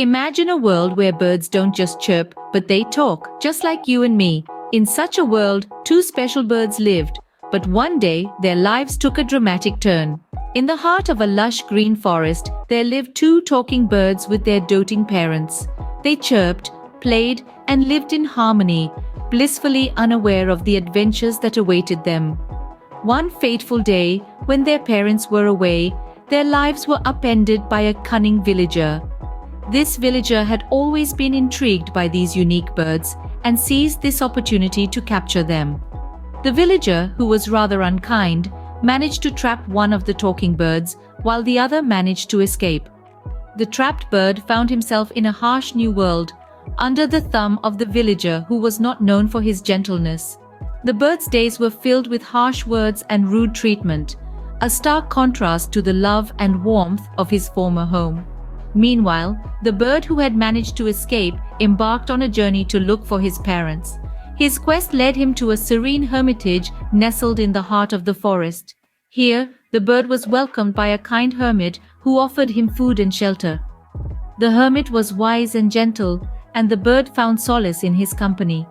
Imagine a world where birds don't just chirp, but they talk, just like you and me. In such a world, two special birds lived, but one day their lives took a dramatic turn. In the heart of a lush green forest, there lived two talking birds with their doting parents. They chirped, played, and lived in harmony, blissfully unaware of the adventures that awaited them. One fateful day, when their parents were away, their lives were upended by a cunning villager. This villager had always been intrigued by these unique birds and seized this opportunity to capture them. The villager, who was rather unkind, managed to trap one of the talking birds, while the other managed to escape. The trapped bird found himself in a harsh new world, under the thumb of the villager who was not known for his gentleness. The bird's days were filled with harsh words and rude treatment, a stark contrast to the love and warmth of his former home. Meanwhile, the bird who had managed to escape embarked on a journey to look for his parents. His quest led him to a serene hermitage nestled in the heart of the forest. Here, the bird was welcomed by a kind hermit who offered him food and shelter. The hermit was wise and gentle, and the bird found solace in his company.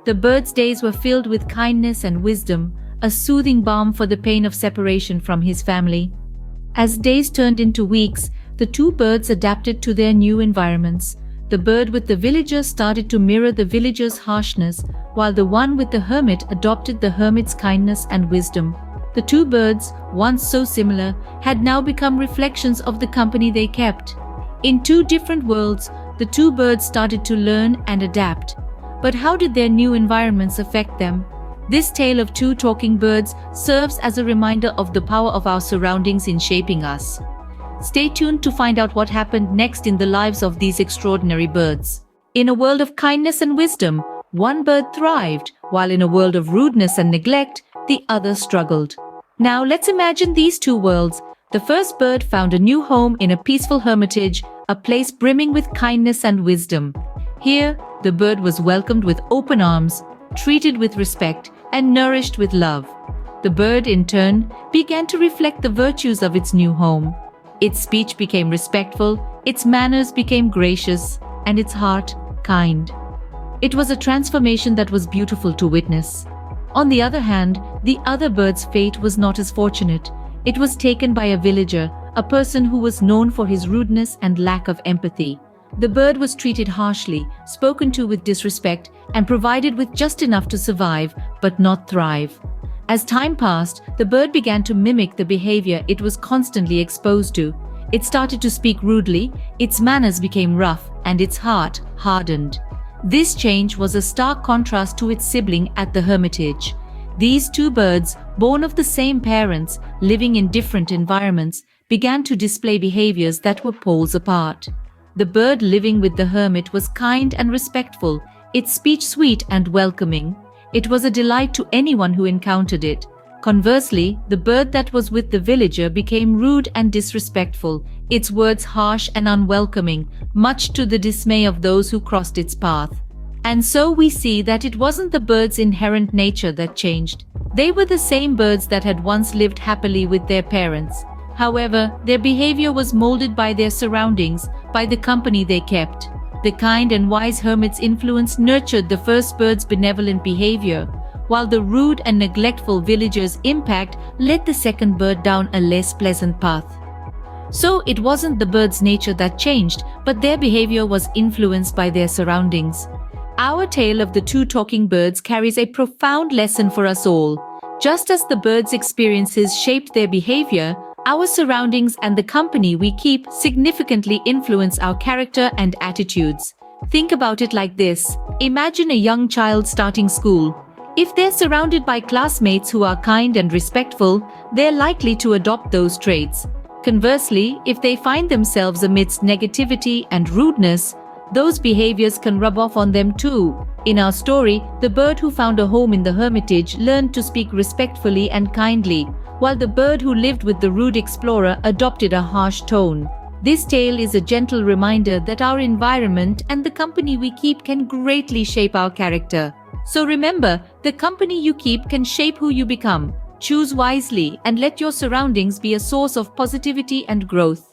The bird's days were filled with kindness and wisdom, a soothing balm for the pain of separation from his family. As days turned into weeks, the two birds adapted to their new environments. The bird with the villager started to mirror the villager's harshness, while the one with the hermit adopted the hermit's kindness and wisdom. The two birds, once so similar, had now become reflections of the company they kept. In two different worlds, the two birds started to learn and adapt. But how did their new environments affect them? This tale of two talking birds serves as a reminder of the power of our surroundings in shaping us. Stay tuned to find out what happened next in the lives of these extraordinary birds. In a world of kindness and wisdom, one bird thrived, while in a world of rudeness and neglect, the other struggled. Now let's imagine these two worlds. The first bird found a new home in a peaceful hermitage, a place brimming with kindness and wisdom. Here, the bird was welcomed with open arms, treated with respect, and nourished with love. The bird, in turn, began to reflect the virtues of its new home. Its speech became respectful, its manners became gracious, and its heart kind. It was a transformation that was beautiful to witness. On the other hand, the other bird's fate was not as fortunate. It was taken by a villager, a person who was known for his rudeness and lack of empathy. The bird was treated harshly, spoken to with disrespect, and provided with just enough to survive, but not thrive. As time passed, the bird began to mimic the behavior it was constantly exposed to. It started to speak rudely, its manners became rough, and its heart hardened. This change was a stark contrast to its sibling at the hermitage. These two birds, born of the same parents, living in different environments, began to display behaviors that were poles apart. The bird living with the hermit was kind and respectful, its speech sweet and welcoming. It was a delight to anyone who encountered it. Conversely, the bird that was with the villager became rude and disrespectful, its words harsh and unwelcoming, much to the dismay of those who crossed its path. And so we see that it wasn't the bird's inherent nature that changed. They were the same birds that had once lived happily with their parents. However, their behavior was molded by their surroundings, by the company they kept. The kind and wise hermit's influence nurtured the first bird's benevolent behavior, while the rude and neglectful villager's impact led the second bird down a less pleasant path. So it wasn't the bird's nature that changed, but their behavior was influenced by their surroundings. Our tale of the two talking birds carries a profound lesson for us all. Just as the birds' experiences shaped their behavior, our surroundings and the company we keep significantly influence our character and attitudes. Think about it like this. Imagine a young child starting school. If they're surrounded by classmates who are kind and respectful, they're likely to adopt those traits. Conversely, if they find themselves amidst negativity and rudeness, those behaviors can rub off on them too. In our story, the bird who found a home in the hermitage learned to speak respectfully and kindly, while the bird who lived with the rude explorer adopted a harsh tone. This tale is a gentle reminder that our environment and the company we keep can greatly shape our character. So remember, the company you keep can shape who you become. Choose wisely and let your surroundings be a source of positivity and growth.